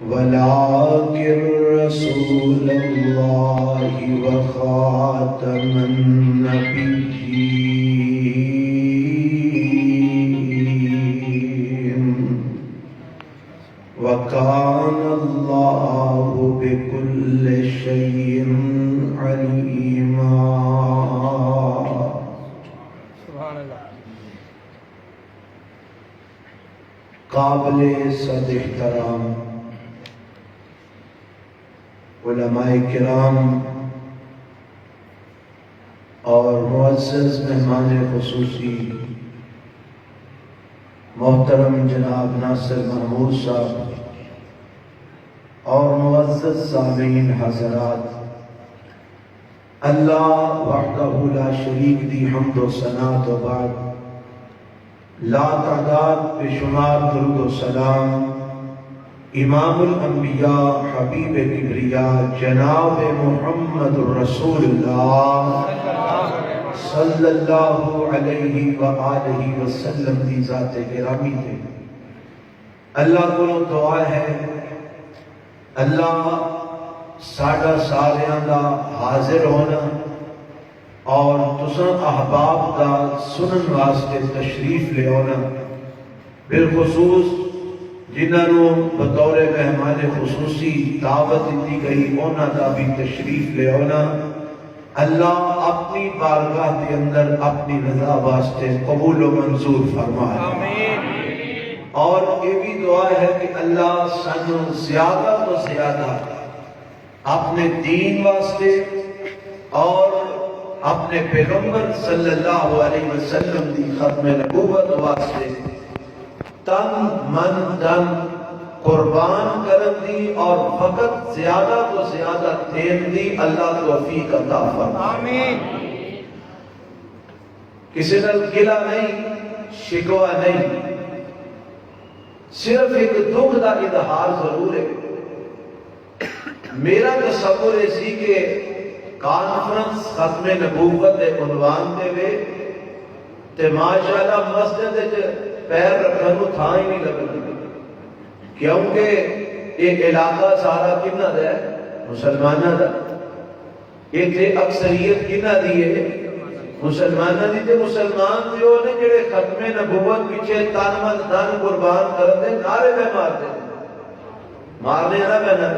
ولكن رسول الله وخاتم النبيين وكان الله بكل شيء عليما. قابل صد احترام علماء کرام اور معزز مہمان خصوصی محترم جناب ناصر محمود صاحب اور معزز سامعین حضرات، اللہ وحدہ لا شریک دی حمد و ثنا و بعد لا تعداد بے شمار درود و سلام امام الانبیاء حبیب کبریا جناب محمد الرسول اللہ صلی اللہ علیہ وآلہ وسلم دی ذات گرامی تے اللہ کو دعا ہے اللہ ساڈا ساریاں دا حاضر ہونا اور تساں احباب دا سنن واسطے تشریف لے آنا، بالخصوص جنہوں بطور مہمان خصوصی دعوت دی گئی اونا دا بھی تشریف لے آنا، اللہ اپنی بارگاہ کے اندر اپنی رضا واسطے قبول و منظور فرمائے. اور یہ بھی دعا ہے کہ اللہ سانو زیادہ تو زیادہ اپنے دین واسطے اور اپنے پیغمبر صلی اللہ علیہ وسلم دی ختم نبوت واسطے تن من دن قربان کرن دی اور فقط زیادہ تو زیادہ دین دی اللہ توفیق عطا فرمائے. کسی نال گلہ نہیں، شکوہ نہیں، صرف ایک دکھ دا اظہار ضرور ہے. میرا تصور اسی کہ کانفرنس ختم نبوت دے عنوان دے وے تے ماشاءاللہ مسجد وچ پیر رکھن نوں تھاں ہی نہیں لگدی، کیونکہ یہ علاقہ سارا کنا دا ہے؟ مسلماناں دا. ایتھے اکثریت کنا دی ہے؟ مسلماناں دی. تے مسلمان جو نے جڑے ختم نبوت پیچھے تن من دھن قربان کرن دے نعرے میں مارتے مارنے نہ بنا،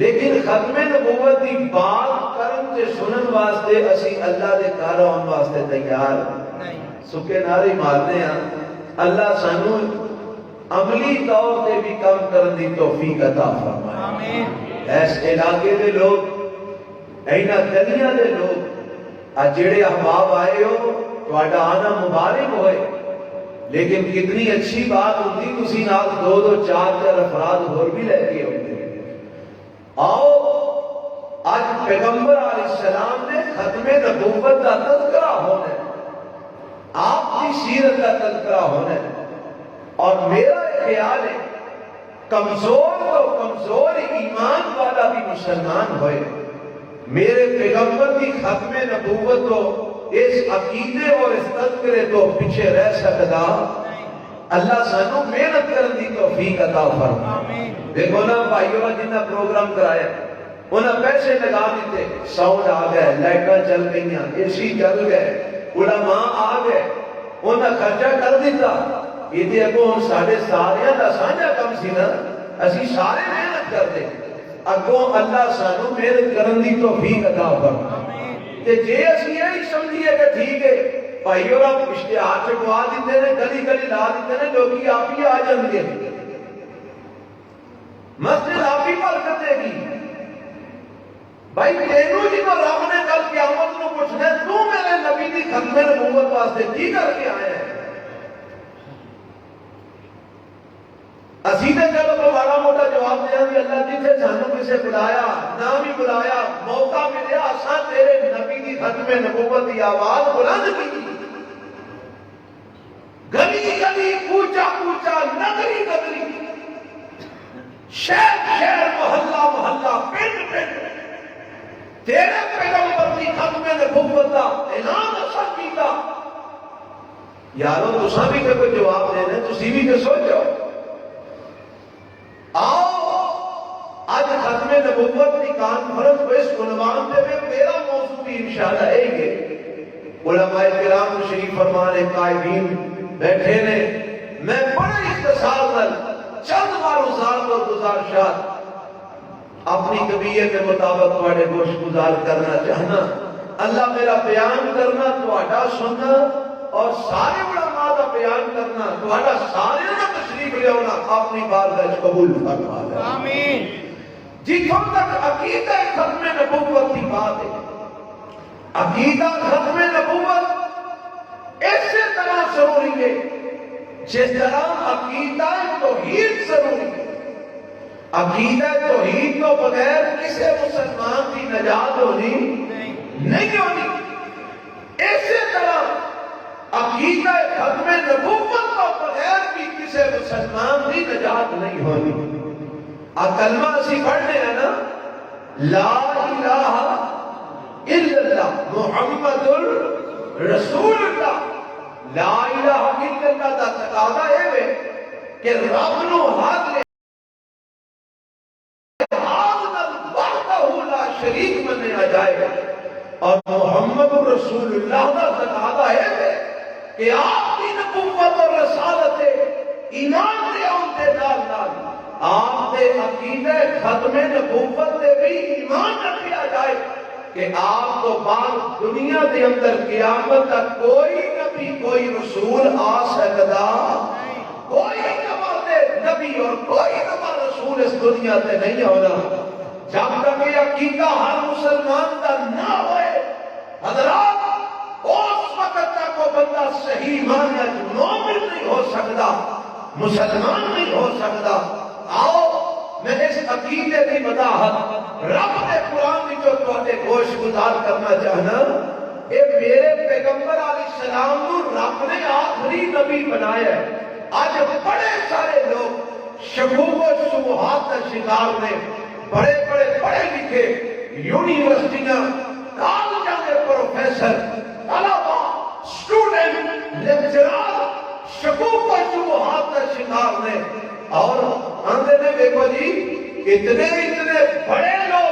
لیکن ختم نبوت دی بات کرن تے سنن واسطے اسی اللہ دے گھر آن واسطے تیار نہیں، سکے نعرے مارتے ہیں. اللہ سانو عملی طور تے بھی کام کرن دی توفیق عطا فرمائے. اس علاقے دے لوگ، اینا گلیاں دے لوگ جڑے احباب آئے ہو تہاڈا آنا مبارک ہوئے، لیکن کتنی اچھی بات ہوتی تسی نال دو دو چار چار افراد اور بھی لے کے ہوتے. آؤ آج پیغمبر علیہ السلام نے ختم نبوت کا تذکرہ ہونا ہے، آپ کی سیرت کا تذکرہ ہونا ہے. اور میرا خیال ہے کمزور تو کمزور ایمان والا بھی مسلمان ہوئے میرے پیغمبر کی ختم نبوت تو اس عقیدے اور اس تذکرے تو پیچھے رہ سکتا. اللہ سانو محنت کرن دی توفیق عطا فرمائے. دیکھو نا بھائیوں نے جنہ پروگرام کرایا انہاں پیسے لگا دیتے، ساؤنڈ آ گئے، لائٹاں چل گئیاں، اے سی چل گئے، علماء آ گئے، انہاں خرچہ کر دیتا. یہ تے اگوں ہن ساڈے ساریاں دا سانجا کم سی نا، اسی سارے محنت کردے. اگوں اللہ سانو محنت کرن دی توفیق عطا فرمائے. تے جے اسی یہی سمجھیے کہ ٹھیک ہے بھائیو رب اشتہار چکوا دیتے ہیں، گلی گلی لا دیتے ہیں، لوگی آپ ہی آ جان گے، مسجد آپ ہی برکت دے گی. بھائی تینوں جی کو رب نے کل قیامت نو پوچھنا ہے تو میرے نبی دی ختم نبوت واسطے کی کر کے آیا ہے؟ اسی نے چلو تو بڑا موٹا جواب دیا کہ اللہ جتھے سانو کسے بلایا نہ بھی بلایا موقع ملیا اساں تیرے نبی دی ختم نبوت دی آواز بلند کی. گلی گلی کوچا کوچا نگری نگری شہر شہر محلہ محلہ پنڈ پنڈ تیرے پیغمبر دی ختم نبوت دا اعلان اساں کیتا. یارو تساں بھی کوئی جواب دینا، تسی بھی کہ سوچو عنوان دے میں میرا موضوع بھی انشاءاللہ ہے یہ علماء کرام تشریف فرمانے قائدین بیٹھے نے میں بڑے اختصار نال چند معروضات اور گزارشات اپنی طبیعت کے مطابق تواڈے گوش گزار کرنا چاہنا اللہ میرا بیان کرنا تواڈا سننا اور سارے علماء دا بیان کرنا تواڈا سارے دا تشریف لے آنا اپنی بارگاہ وچ قبول فرما لے آمین جتوں تک عقیدہ ختم نبوت کی بات ہے عقیدہ ختم نبوت اسی طرح ضروری ہے جس طرح عقیدہ توحید ضروری ہے عقیدہ توحید کو بغیر کسی مسلمان کی نجات ہونی نہیں ہونی اسی طرح عقیدہ ختم نبوت کو بغیر بھی کسی مسلمان کی نجات نہیں ہونی کلمہ اسی پڑھنے ہیں نا لا الہ الا اللہ محمد رسول اللہ لا الہ الا اللہ دا تقاضا ہے کہ رب نو حق لے شریک مننا جائے اور محمد رسول اللہ کا تقاضا ہے کہ آپ کی نبوت اور رسالت ایمان لے آتے نال نال آپ کے عقیدہ ختم نبوت دے بھی ایمان رکھیا جائے کہ آپ تو بعد دنیا دے اندر قیامت تک کوئی نبی کوئی رسول آ سکتا کوئی نبی اور کوئی رسول اس دنیا تے نہیں ہونا جب تک یہ عقیدہ ہر مسلمان کا نہ ہوئے حضرات اس وقت تک وہ بندہ صحیح معنی مومن نہیں ہو سکتا مسلمان نہیں ہو سکتا آؤ میں اس عقیدے کی وضاحت رب نے قرآن میں جو تواڈے گوش گزار کرنا چاہنا یہ میرے پیغمبر علیہ السلام کو رب نے آخری نبی بنایا ہے آج بڑے سارے لوگ شکوک و شبہات کا شکار نے بڑے بڑے پڑھے لکھے یونیورسٹیاں کالجاں کے پروفیسر طلبا اسٹوڈنٹ لیکچرار شکوک و شبہات کا شکار نے اور آندے نے دیکھو جی اتنے بڑے لوگ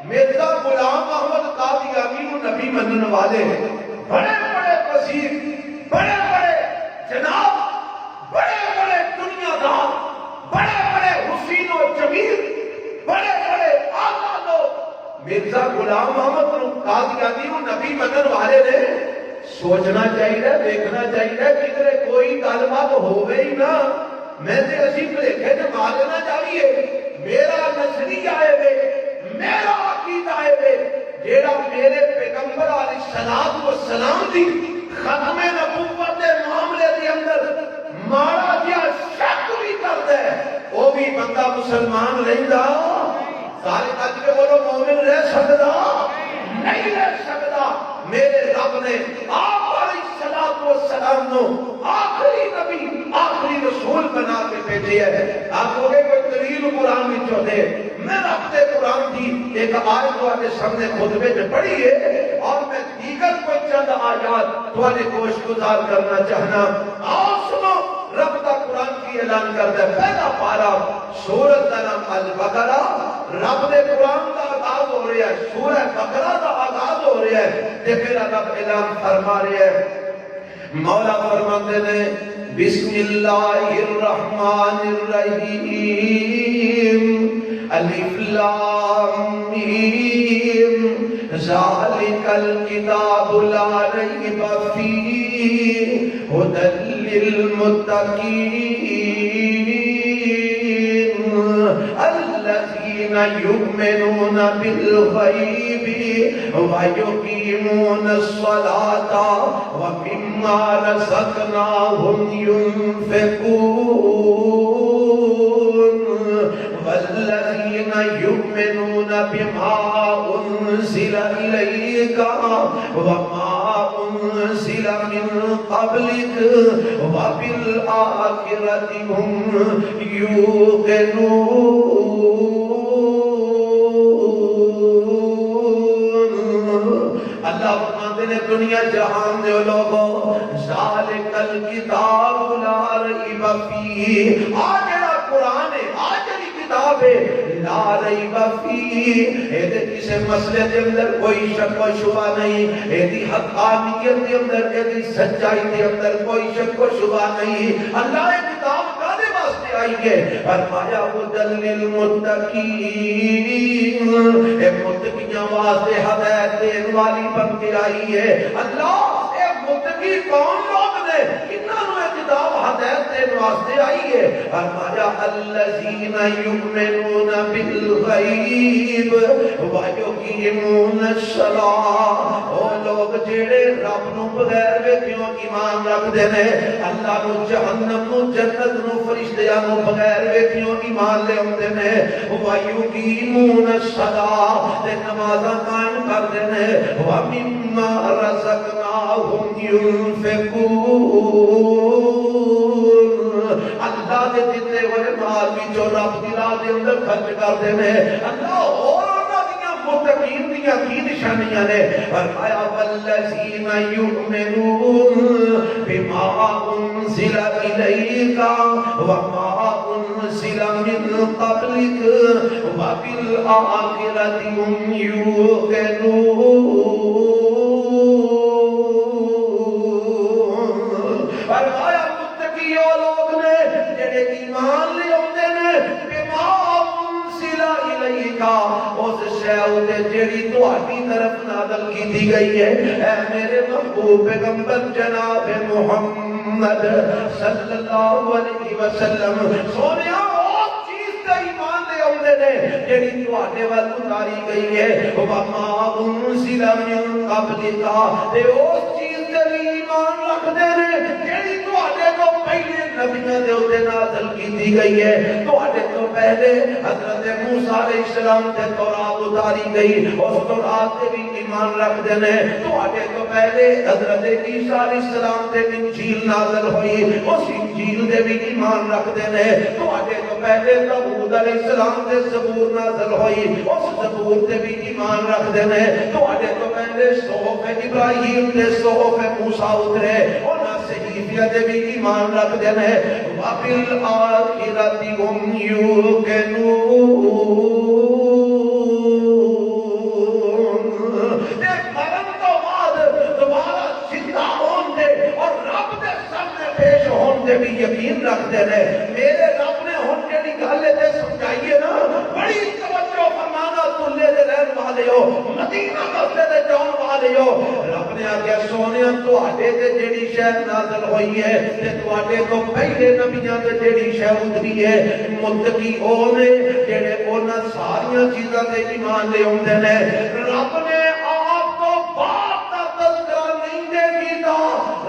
مرزا غلام احمد قادیانی کو نبی منن والے بڑے بڑے وزیر بڑے بڑے جناب بڑے بڑے دنیا دار بڑے بڑے حسین و جمیل بڑے بڑے آقا لوگ مرزا غلام احمد قادیانی کو نبی منن والے نے سوچنا چاہیے دیکھنا چاہیے کدھر کوئی گل بات ہوے ہی نہ میں تے اسی بھلیکے تے مارنا چاہیے میرا نظریہ ہے میرا عقیدہ ہے جیڑا میرے پیغمبر علیہ السلام دی ختم نبوت دے معاملے دے اندر ماڑا جیا شک بھی کردا ہے وہ بھی بندہ مسلمان رہندا سارے کج کے بولو مومن رہ سکدا نہیں رہ سکدا میرے رب نے آپ علیہ السلام نو آخری نبی آخری رسول بنا کے بھیجے ہے آپ ہوگے کوئی دلیل قرآن میں چوہے میں رب دے قرآن دی ایک آیت تواڈے سامنے خطبے میں پڑھی ہے اور میں دیگر کوئی چند آیات تواڈے گوش گزار کرنا چاہنا آؤ سنو رب دا قرآن کی اعلان کرتا ہے پہلا پارا سورۃ دا نام البقرہ رب دے قرآن دا آغاز ہو رہا ہے سورہ بقرہ دا آغاز ہو رہا ہے تے پھر رب اعلان فرما رہا ہے مولا فرماتے نے بسم اللہ الرحمن الرحیم الف لام میم ذالک الکتاب لا ریب فیہ ھدی للمتقین الذین یؤمنون بالغیب ویقیمون الصلاۃ ومما رزقناہم ينفقون والذین یؤمنون بما انزل الیک وما انزل من قبلک وبالآخرۃ هم یوقنون اللہ فرماتے ہیں دنیا جہان دے لوگوں ذالک الکتاب لا ریب فیہ آج جڑا قرآن ہے آج جڑی کتاب ہے لا لا ریب فیہ، ایدے کسے مسئلے دے اندر کوئی شک و شبہ نہیں، ایدی حقانیت دے اندر، ایدی سچائی دے اندر کوئی شک و شبہ نہیں۔ اللہ ایک کتاب کانے واسطے آئی ہے، فرمایا ہدی للمتقین، اے متقیاں واسطے ہدایت دین والی بن کے آئی ہے۔ اللہ اے متقی کون لوگ نے؟ کنہاں نوں اے کتاب ہدایت دین واسطے آئی ہے؟ فرمایا الذین یؤمنون بالغیب ویقیمون الصلاۃ، او لوگ جڑے رب نو بغیر ویکھیوں ایمان رکھدے نے، اللہ نو، جہنم نو، جنت نو، فرشتیاں نو بغیر ویکھیوں ایمان لے اوندے نے، ویقیمون الصلاۃ، تے نمازاں قائم کردے نے، ومما رزقناہم ينفقون، اللہ دے دیتے ہوئے مال بھی جو رب دی راہ دے اندر خرچ کردے نے۔ اللہ اور انہاں دیاں متقین دیاں کی نشانیاں نے؟ فرمایا والذین یؤمنون بما انزل الیک وما انزل من قبلک وبالآخرۃ هم یوقنون۔ فرمایا متقی وہ لوگ نے جڑے ایمان لے اوندے نے بما انزل الیک، اس شے تے جڑی تہاڈی طرف نازل کیتی گئی ہے، اے میرے محبوب پیغمبر جناب محمد صلی اللہ علیہ وسلم، سونیا اس چیز تے ایمان لے اوندے نے جڑی تہاڈے ول اتاری گئی ہے، وما انزل من قبلک، تے اس چیز تے ایمان رکھدے نے جڑی تہاڈے تو پہلے نبیوں دے اوتے نازل کیتی گئی ہے۔ تہاڈے تو پہلے حضرت موسیٰ علیہ السلام تے تورات اتاری گئی، اس تورات تے بھی ایمان رکھدے نے۔ تہاڈے تو پہلے حضرت عیسیٰ علیہ السلام تے انجیل نازل ہوئی، اس انجیل دے بھی ایمان رکھدے نے۔ تہاڈے تو پہلے داؤد علیہ السلام تے زبور نازل ہوئی، اس زبور تے بھی ایمان رکھدے نے۔ تہاڈے تو پہلے صحف ابراہیم تے صحف موسیٰ اترے، انہاں صحیفیاں تے بھی ایمان رکھدے نے۔ وَبِالْآخِرَةِ هُمْ يُوقِنُونَ، ایک مرن تو بعد دوبارہ زندہ ہون دے اور رب دے سامنے پیش ہون دے بھی یقین رکھتے نے۔ میرے رب نے ہون جڑی گل تے سمجھائیے نا، بڑی توجہ فرمانا، تلے دے رہن والے ہو، مدینہ مسجد دے جان والے ہو، رب نے آگیا سونیا تہاڈے تے جڑی شے نازل ہوئی ہے تے تہاڈے تو پہلے نبیاں تے جڑی شے اتری ہے، متقی او نے جڑے انہاں ساریاں چیزاں تے ایمان لے اوندے نے۔ رب نے آپ تو بعد دا تذکرہ نہیں دے کیتا،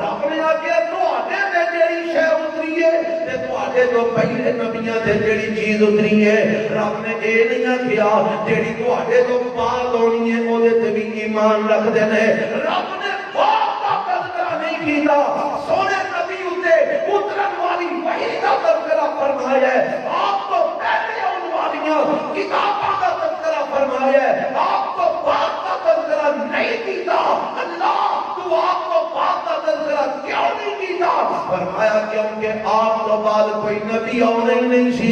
رب نے آگیا تہاڈے تے جڑی شے اتری ہے تے تہاڈے تو پہلے نبیاں تے جڑی چیز اتری ہے، رب نے اے نہیں آکھیا جڑی تہاڈے تو بعد ہونی ہے اودے تے بھی ایمان رکھدے نے۔ رب نے بعد دا تذکرہ نہیں کیتا، سونے نبی اتے اترن والی وحی دا تذکرہ فرمایا ہے، آپ تو پہلے آن والیاں کتاباں دا تذکرہ فرمایا ہے، آپ تو بعد دا تذکرہ نہیں کیتا۔ اللہ تو آپ تو بعد دا تذکرہ کیوں نہیں کیتا؟ فرمایا کیونکہ آپ تو بعد کوئی نبی آنے ہی نہیں سی،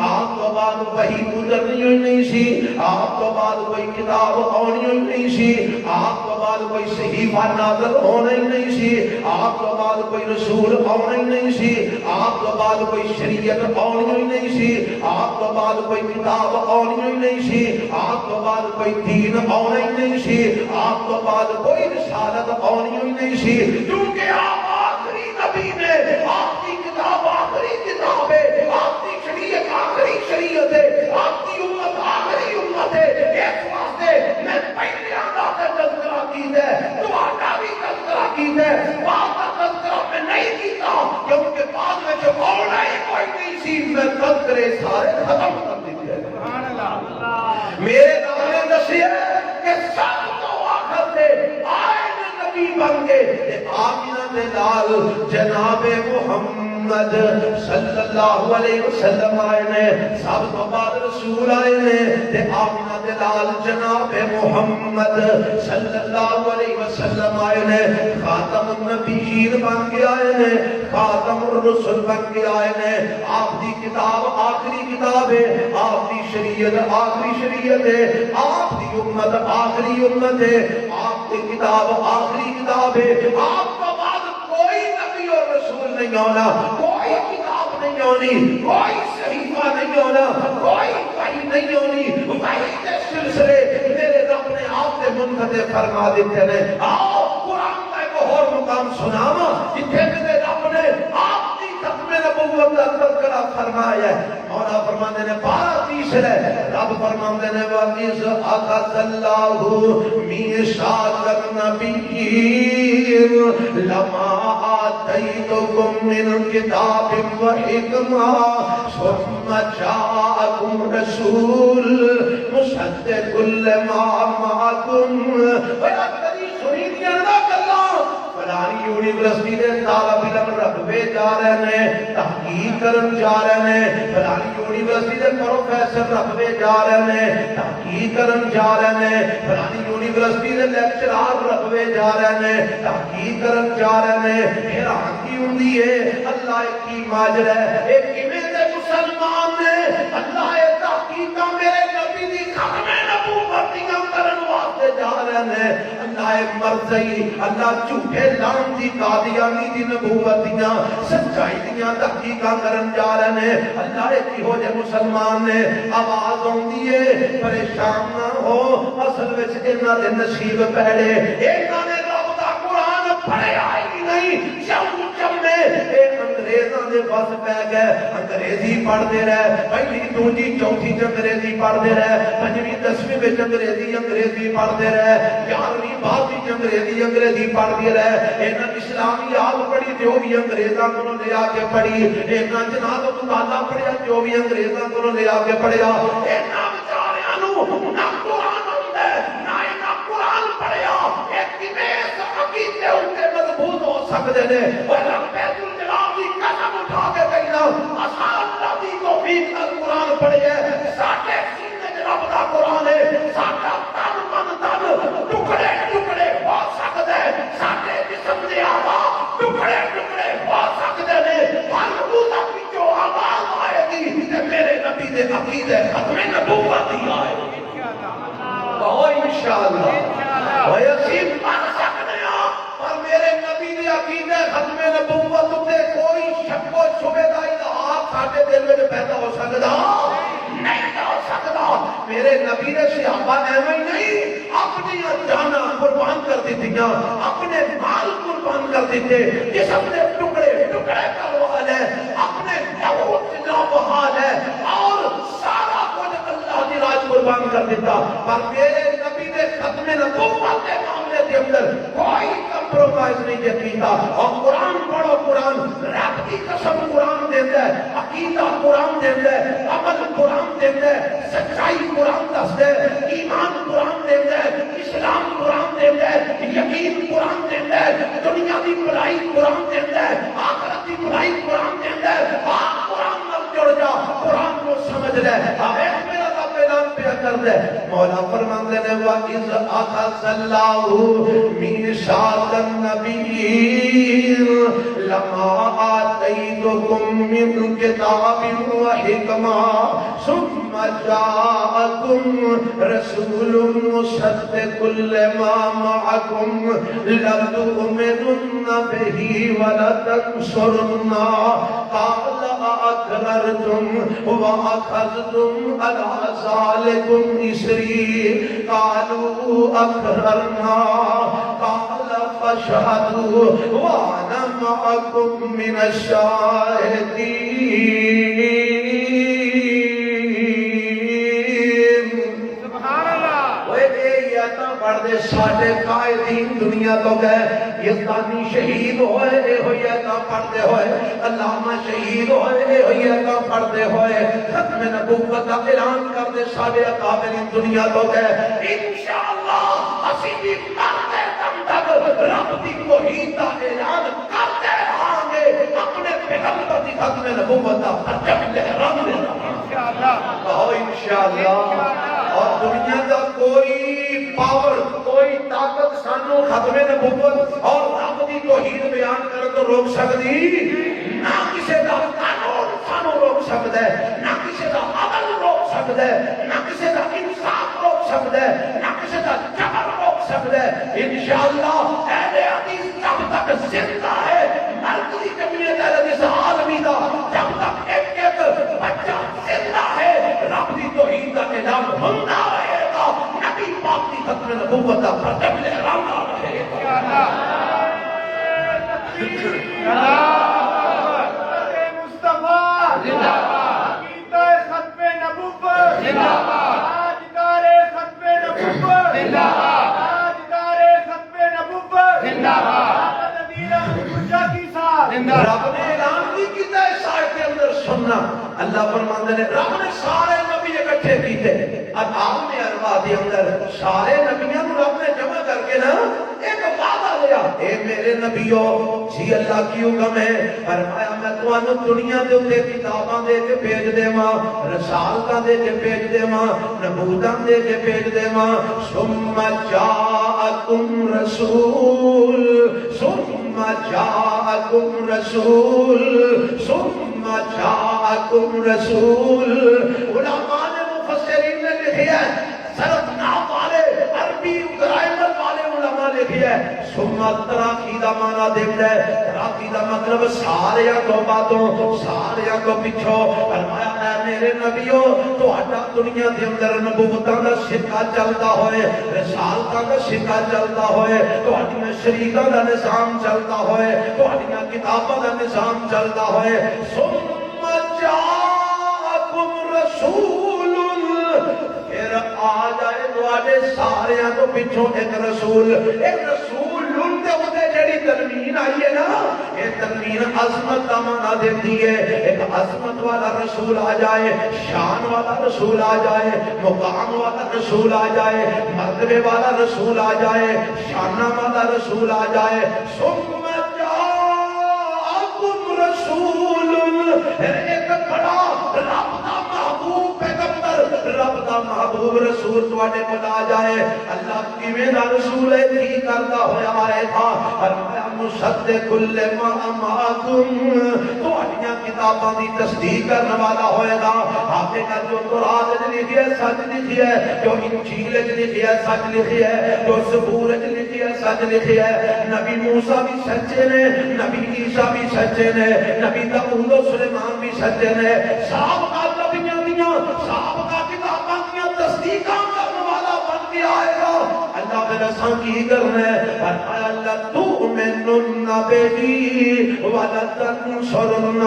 آپ تو بعد وحی گزرنی ہوئی نہیں سی، آپ تو بعد کوئی کتاب آنی ہوئی نہیں سی، آپ تو بعد کوئی صحیفہ نازل ہونا ہی نہیں سی، آپ تو بعد کوئی رسول آنا ہی نہیں سی، آپ تو بعد کوئی شریعت آنی ہوئی نہیں سی، آپ تو بعد کوئی کتاب آنی ہوئی نہیں سی، آپ تو بعد کوئی دین آنا ہی نہیں سی، آپ تو بعد کوئی رسالت آنی ہوئی نہیں سی، کیونکہ آپ آخری نبی نے، آپ کی کتاب آخری کتاب ہے، آپ کی شریعت آخری شریعت ہے، آپ کی امت آخری امت ہے۔ اس واسطے میں پہلے آدھا کا تذکرہ کیتا ہے، تو آدھا بھی تذکرہ کیتا ہے، بعد کا تذکرہ میں نہیں کیتا کیونکہ بعد میں جو آنا ہی کوئی نہیں سی، میں تذکرے سارے ختم کر دیتے ہیں۔ میرے رب نے دسیا کہ سب تو آخر سے آئے نبی بن کے آمینہ دے لال جناب محمد محمد صلی اللہ علیہ وسلم آئے نے، سب تو بعد رسول آئے نے، تے آمنہ دلال جناب محمد صلی اللہ علیہ وسلم آئے نے، خاتم النبیین بن کے آئے نے، خاتم الرسل بن کے آئے نے۔ آپ دی کتاب آخری کتاب ہے، آپ دی شریعت آخری شریعت ہے، آپ دی امت آخری امت ہے، آپ دی کتاب آخری کتاب ہے۔ آپ کو بعد کوئی نبی اور رسول نہیں ہونا، کوئی کتاب نہیں ہونی، کوئی صحیفہ نہیں ہونا، کوئی وحی نہیں ہونی۔ وحی کے سلسلے میرے رب نے آپ سے منقطع فرما دیتے ہیں۔ آؤ قرآن کا ایک اور مقام سناوا جتنے میرے رب نے آپ کی ختم نبوت کا تذکرہ فرمایا ہے۔ مولا فرماتے ہیں 12:30 ہے، رب فرماتے ہیں وَإِذْ أَخَذَ اللَّهُ مِيثَاقَ النَّبِيِّينَ لَمَا آتَيْتُكُم مِّن كِتَابٍ وَحِكْمَةٍ ثُمَّ جَاءَكُمْ رَسُولٌ مُصَدِّقٌ لِّمَا مَعَكُمْ۔ فلانی یونیورسٹی دے طالب علم رکھوے جا رہے ہیں، تحقیق کرن جا رہے ہیں، فلانی یونیورسٹی دے پروفیسر رکھوے جا رہے ہیں، تحقیق کرن جا رہے ہیں، فلانی یونیورسٹی دے لیکچرار رکھوے جا رہے ہیں، تحقیق کرن جا رہے ہیں۔ حیران کی ہوندی ہے اللہ کی ماجرا ہے، ایک کیویں دے مسلمان نے اللہ تحقیق کا میرے نبی دی ختم نبوت دیاں کرن واسطے جا رہے ہیں۔ اللہ مرضی اللہ جھوٹے لام دی قادیانی دی نبوت دیاں سچائی دیاں تحقیقاں کرن جا رہے ہیں۔ اللہ کی ہو جے مسلمان نے آواز ہوندی ہے پریشان نہ ہو، اصل وچ انہاں دے نصیب پہلے انہاں نے رب دا قرآن پڑھیا ہی نہیں، جب اے انگریزاں دے بس پہ گئے، انگریزی پڑھتے رہے، پہلی دوسری چوتھی انگریزی پڑھتے رہے، پنجویں دسویں وچ انگریزی پڑھتے رہے، 11ویں 12ویں انگریزی پڑھتے رہے۔ انہاں اسلامی آل پڑھی جو بھی انگریزاں کو لے آ کے پڑھی، انہاں جناب مطالعہ پڑھیا جو بھی انگریزاں کو لے آ کے پڑھیا۔ انہاں بیچاریاں نوں نہ قرآن ہوندا نہ انہاں قرآن پڑھیا، ایک کیویں عقیدے اُتے مضبوط ہو سکدے نے؟ اور رب بیت الجلال دی قسم اٹھا کے کہنا اساں اللہ دی توفیق نال قرآن پڑھیا ہے، ساڈے سینے وچ رب دا قرآن ہے، ساڈا تن من دل ٹکڑے ٹکڑے ہو سکدا ہے، ساڈے جسم دے اعضاء ٹکڑے ٹکڑے ہو سکدے نے، ہر بوتا وچوں آواز آئے گی تے میرے نبی دے عقیدے ختم نبوت دی آئے گی انشاءاللہ۔ وہ یقین مان سکتے ہیں پر میرے نبی دے عقیدے ختم نبوت تے کوئی شک و شبہ دا اظہار ساڈے دل وچ پیدا ہو سکدا نہیں ہو سکدا۔ میرے نبی نے صحابہ ایویں نہیں اپنی جاناں قربان کر دتیاں، اپنے مال قربان کر دیتے، جسم دے ٹکڑے ٹکڑے کروا لے، اپنے لہو جنا بہا لے اور سارا کچھ اللہ دی راہ قربان کر دیتا۔ پر میرے نبی نے ختم نبوت کے معاملے کے اندر کوئی کمپرومائز نہیں کیتا۔ اور قرآن پڑھو، قرآن رب کی قسم قرآن دیندا ہے، عقیدہ قرآن دیندا ہے، عمل قرآن دیندا ہے، سچائی قرآن دسدا ہے، ایمان قرآن دیندا ہے، اسلام قرآن دیندا ہے، یقین قرآن دیندا ہے، دنیا دی بھلائی قرآن دیندا ہے، آخرت دی بھلائی قرآن دیندا ہے۔ آپ قرآن نال جڑ جا، قرآن کو سمجھ لے۔ آمین۔ میرا رب اعلان پہ کر دے، مولا فرماندے نے وَإِذْ أَخَذَ اللَّهُ مِيثَاقَ النَّبِيِّينَ لَمَا آتَيْتُكُم مِّن كِتَابٍ وَحِكْمَةٍ ثُمَّ جَاءَكُمْ رَسُولٌ مُصَدِّقٌ لِّمَا مَعَكُمْ لَتُؤْمِنُنَّ بِهِ وَلَتَنصُرُنَّهُ قَالَ أَأَقْرَرْتُمْ وَأَخَذْتُمْ عَلَىٰ ذَٰلِكُمْ إِصْرِي قَالُوا أَقْرَرْنَا قَالَ فَاشْهَدُوا وَأَنَا مَعَكُمْ مِنَ الشَّاهِدِينَ۔ پڑھتے ساڈے قائدین دنیا تو گئے، یزدانی شہید ہوئے، اے ہوئی ایتا پڑھتے ہوئے، علامہ شہید ہوئے، اے ہوئی ایتا پڑھتے ہوئے، ختم نبوت کا اعلان کرتے ساڈے اکابرین دنیا تو گئے۔ انشاءاللہ اسی بھی کرتے دم تک رب دی توحید کا اعلان کرتے رہاں گے، اپنے پیغمبر دی ختم نبوت دا پرچم لہرام دینا کہو انشاءاللہ اور دنیا دا کوئی پاور کوئی طاقت سانو ختم نبوت اور رب دی توحید بیان کر تو روک سکتی نہ کسی دا قانون سانو روک سکتا ہے نہ کسی دا عمل روک سکتا ہے نہ کسی دا انصاف روک سکتا ہے نہ کسی دا جبر روک سکتا ہے انشاءاللہ اہل حدیث جب تک زندہ ہے مرکزی جمعیت اہل حدیث عالمی دا جب تک ایک ایک بچہ زندہ ہے رب دی توحید دا اعلان ہوتا رہے گا نبی پاک دی ختم نبوت دا پرچم لہراتا رہے گا مصطفیٰ زندہ باد عقیدہ ختم نبوت زندہ باد تاجدار ختم نبوت زندہ باد تاجدار ختم نبوت زندہ باد رب نے اعلان نہیں کیتا ہے سائے کے اندر سننا اللہ فرماندے نے رب نے سارے نبی اکٹھے کیتے اب آپ نے ارواح دے اندر سارے نبیوں کو رب نے جمع کر کے نا ایک وعدہ لیا اے میرے نبیو جی اللہ کی حکم ہے فرمایا میں تانوں دنیا دے اوتے کتاباں دے کے بھیج دیواں رسالتاں دے کے بھیج دیواں نبوتاں دے کے بھیج دیواں ثم جاءکم رسول ثم جاءکم رسول ثم جاءکم رسول علماء نے مفسرین نے لکھا ہے صرف نام والے عربی گرامر والے علماء لکھی ہے سمت تراکی دا معنی دیکھتا ہے تراکی دا مطلب سارے کو باتوں سارے کو پچھو فرمایا اے میرے نبیوں تو ہٹا دنیا دے اندر نبوتاں دا سکہ چلتا ہوئے رسالتاں دا سکہ چلتا ہوئے تو ہٹیاں شریعتاں دا نظام چلتا ہوئے تو ہٹیاں کتاباں دا نظام چلتا ہوئے سمت جاءکم رسول پھر آ جائے دوارے سارے تو پچھوں ایک رسول لنتے ہوتے جڑی تنوین آئی ہے نا یہ تنوین عظمت کا معنی دیتی ہے ایک عظمت والا رسول آ جائے شان والا رسول آ جائے مقام والا رسول آ جائے مرتبے والا رسول آ جائے شانہ والا رسول آ جائے ثم جاءکم رسول ایک بڑا رب دا محبوب پیغمبر رب دا محبوب رسول تواڈے کول آ جائے اللہ کیویں دا رسول ہے کی کردا ہویا آئے تھا فرمایا مصدق لما معکم تواڈیاں کتاباں دی تصدیق کرنے والا ہوئے گا آپ کا جو تورات وچ لکھی ہے سچ لکھی ہے جو انجیل وچ لکھی ہے سچ لکھی ہے جو زبور وچ لکھی ہے سچ لکھی ہے نبی موسیٰ بھی سچے نے نبی عیسیٰ بھی سچے نے نبی داؤد و سلیمان بھی سچے نے سابقہ نبیاں دیاں سابقہ کتاباں دیاں تصدیقاں کرنے والا بن کے آئے گا اللہ پھر اساں کی کرنا ہے فرمایا اللہ تؤمنن بی ولتنصرن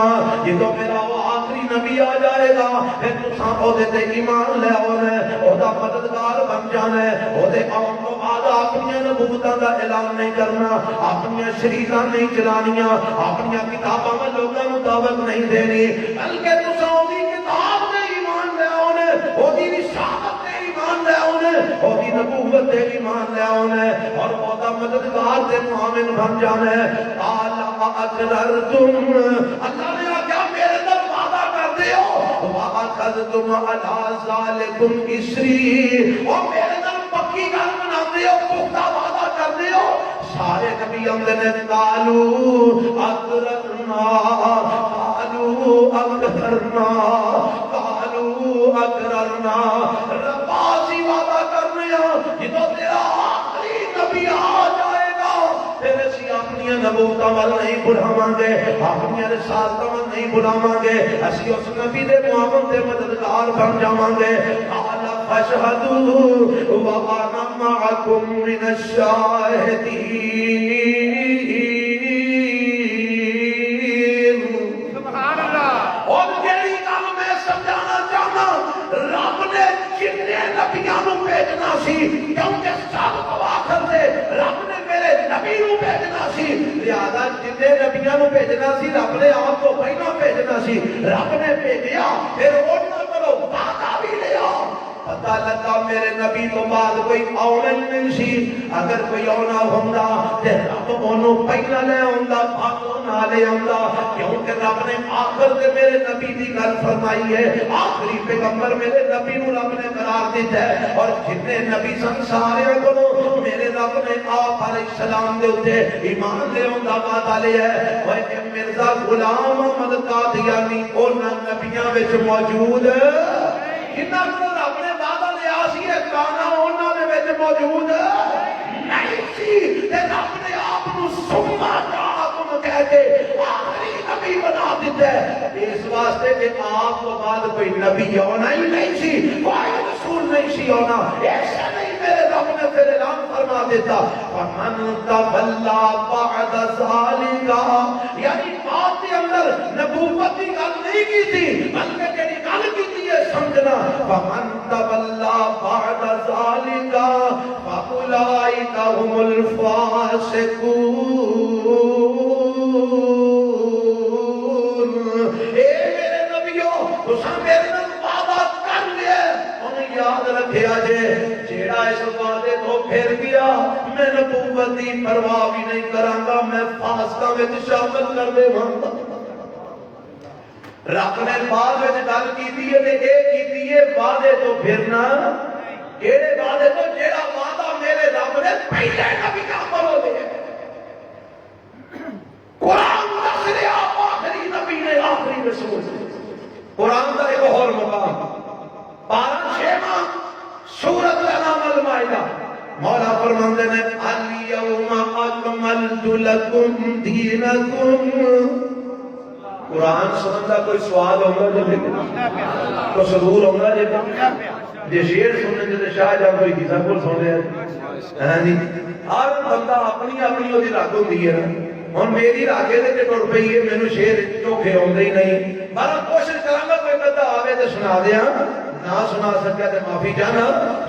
جدوں میرا وہ آخری نبی آ جائے گا پھر تساں او دے ایمان لے آنا ہے او دا مددگار بن جانا ہے او دے آن تو بعد اپنی نبوتاں دا اعلان نہیں کرنا اپنی شریعتاں نہیں چلانیاں اپنی کتاباں میں لوگاں نوں دعوت نہیں دینی بلکہ تساں او دی کتاب تے ایمان لے آنا ہے او دی رسالت تے ایمان لے آنا ہے او دی نبوت تے ایمان لے آنا ہے اور او دا مددگار تے معاون بن جانا ہے قال اقررتم اللہ نے کہا میرے نال وعدہ کرتے ہو واخذتم علی ذالکم اسری او میرے نال پکی گل بناتے ہو پختہ وعدہ کرتے ہو سارے نبی آندے نے قالوا اقررنا قالوا اقررنا قالوا اقررنا رباسی وعدہ کرنے ہیں یہ تو تیرا آخری نبی آ جائے گا پھر اسی اپنی نبوتاں وال نہیں بلاواں گے اپنی رسالتاں وال نہیں بلاواں گے اسی اس نبی دے معاون تے مددگار بن جاواں گے قال فاشهدوا وانا معكم من الشاهدين سبحان اللہ اور کیڑی گل میں سمجھانا چاہنا رب نے جتنے نبیاں نوں بھیجنا سی کیونکہ سب کو آخر سے رب نے میرے نبی نوں بھیجنا سی لہذا جتنے نبیاں نوں بھیجنا سی رب نے آپ کو پہلا بھیجنا سی رب نے بھیجیا پھر انہاں کولوں وعدہ بھی لیا پتہ پتہ لگا میرے نبی تو بعد کوئی آنا ہی نہیں سی اگر کوئی آنا ہوندا تے رب اونوں پہلا لے آندا بھاگو نہ لے آندا کیونکہ رب نے آخر تے میرے نبی دی گل فرمائی ہے آخری پیغمبر میرے نبی نو رب نے قرار دیتا ہے اور جتنے نبی سن سارے کو میرے رب نے آپ علیہ السلام دے اوتے ایمان لے آندا وعدہ لیا ہے اوے مرزا غلام احمد قادیانی انہاں نبیاں وچ موجود جنہاں کو رب نے وعدہ لیا سی گانا انہاں دے وچ موجود نہیں سی تے رب نے آپ نو سما جاکم کہہ کے آخری نبی بنا دیتا ہے اس واسطے کہ آپ کو بعد کوئی نبی ہونا ہی نہیں سی کوئی رسول نہیں سی ہونا ایسا نہیں میرے رب نے پھر اعلان فرما دیتا فمن تولى بعد ذلك یعنی بات کے اندر نبوت کی گل نہیں کی تھی بلکہ جڑی گل کی تھی ہے سمجھنا فمن تولى بعد ذلك فاولئك هم الفاسقون اے میرے نبیوں تساں میرے نال وعدہ کر لیا انہیں یاد رکھیا جے جیڑا اس وعدے تو پھر گیا میں نبوت دی پرواہ بھی نہیں کراں گا میں فاسقاں وچ شامل کر دیواں گا رب نے بعد وچ گل کیتی ہے تے اے کیتی ہے وعدے تو پھرنا کیڑے وعدے تو جیڑا وعدہ میرے رب نے پہلے نبی کا کرو دے قرآن دس رہا آخری نبی نے آخری رسول قرآن کا ایک اور مقام 12 سورۃ الانعام المائدہ مولا فرماندے نے الیوم اکملت لکم دینکم قرآن سنن کا کوئی سوال ہوگا جب تو سرور ہوگا جب جی شیر سننے جب شاہ جہاں کوئی کسا کو سن رہے ہیں ہر بندہ اپنی اپنی ہوتی رکھ ہوتی ہے اور میری راگے دے کے ٹوڑ پئی ہے میں نے شیر چوکھے ہوندے ہی نہیں بارہ کوشش کرانگا کوئی بندہ آوے تے سنا دیا نہ سنا سکیا تے معافی جانا